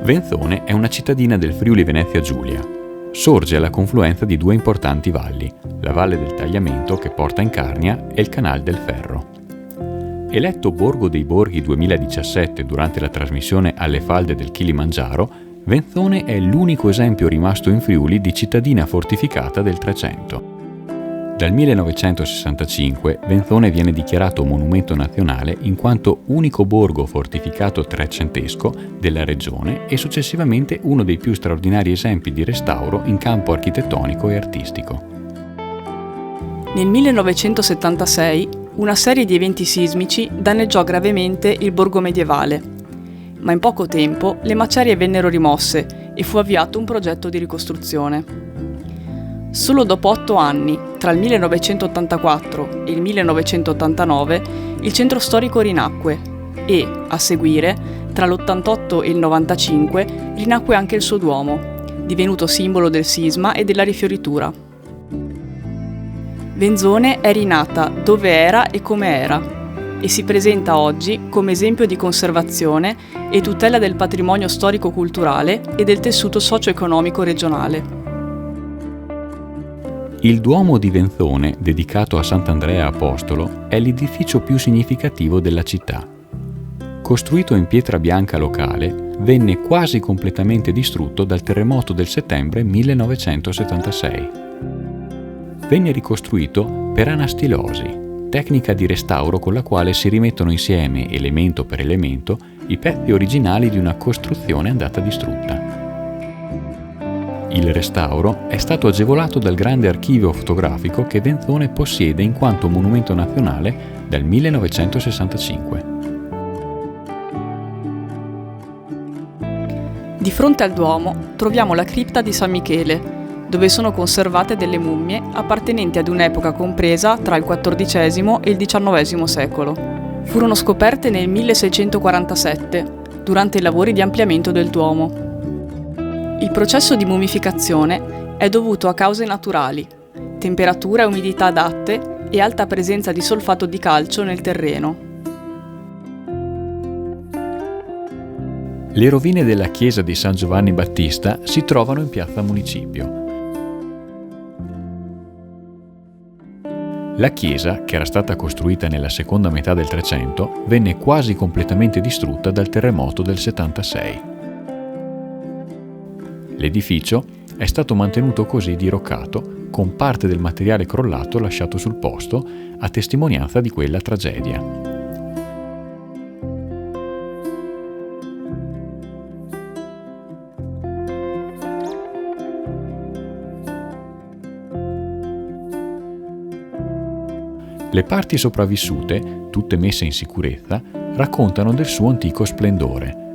Venzone è una cittadina del Friuli Venezia Giulia. Sorge alla confluenza di due importanti valli, la Valle del Tagliamento che porta in Carnia e il Canal del Ferro. Eletto Borgo dei Borghi 2017 durante la trasmissione Alle falde del Kilimangiaro, Venzone è l'unico esempio rimasto in Friuli di cittadina fortificata del Trecento. Dal 1965 Venzone viene dichiarato monumento nazionale in quanto unico borgo fortificato trecentesco della regione e successivamente uno dei più straordinari esempi di restauro in campo architettonico e artistico. Nel 1976 una serie di eventi sismici danneggiò gravemente il borgo medievale, ma in poco tempo le macerie vennero rimosse e fu avviato un progetto di ricostruzione. Solo dopo 8 anni, tra il 1984 e il 1989, il centro storico rinacque e, a seguire, tra l'88 e il 95, rinacque anche il suo Duomo, divenuto simbolo del sisma e della rifioritura. Venzone è rinata dove era e come era e si presenta oggi come esempio di conservazione e tutela del patrimonio storico-culturale e del tessuto socio-economico regionale. Il Duomo di Venzone, dedicato a Sant'Andrea Apostolo, è l'edificio più significativo della città. Costruito in pietra bianca locale, venne quasi completamente distrutto dal terremoto del settembre 1976. Venne ricostruito per anastilosi, tecnica di restauro con la quale si rimettono insieme, elemento per elemento, i pezzi originali di una costruzione andata distrutta. Il restauro è stato agevolato dal grande archivio fotografico che Venzone possiede in quanto monumento nazionale dal 1965. Di fronte al Duomo troviamo la cripta di San Michele, dove sono conservate delle mummie appartenenti ad un'epoca compresa tra il XIV e il XIX secolo. Furono scoperte nel 1647, durante i lavori di ampliamento del Duomo. Il processo di mummificazione è dovuto a cause naturali, temperatura e umidità adatte e alta presenza di solfato di calcio nel terreno. Le rovine della chiesa di San Giovanni Battista si trovano in piazza Municipio. La chiesa, che era stata costruita nella seconda metà del Trecento, venne quasi completamente distrutta dal terremoto del 76. L'edificio è stato mantenuto così diroccato, con parte del materiale crollato lasciato sul posto, a testimonianza di quella tragedia. Le parti sopravvissute, tutte messe in sicurezza, raccontano del suo antico splendore.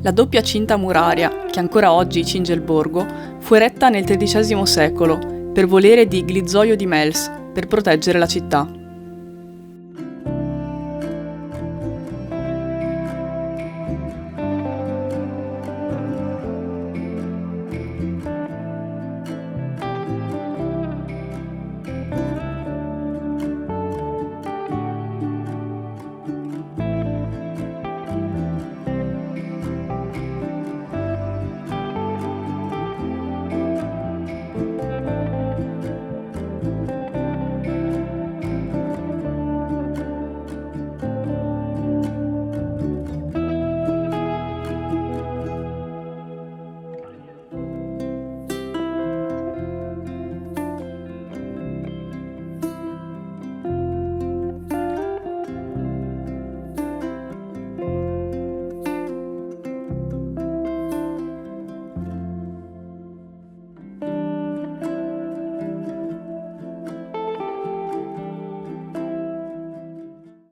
La doppia cinta muraria, che ancora oggi cinge il borgo, fu eretta nel XIII secolo per volere di Glizzoio di Mels per proteggere la città.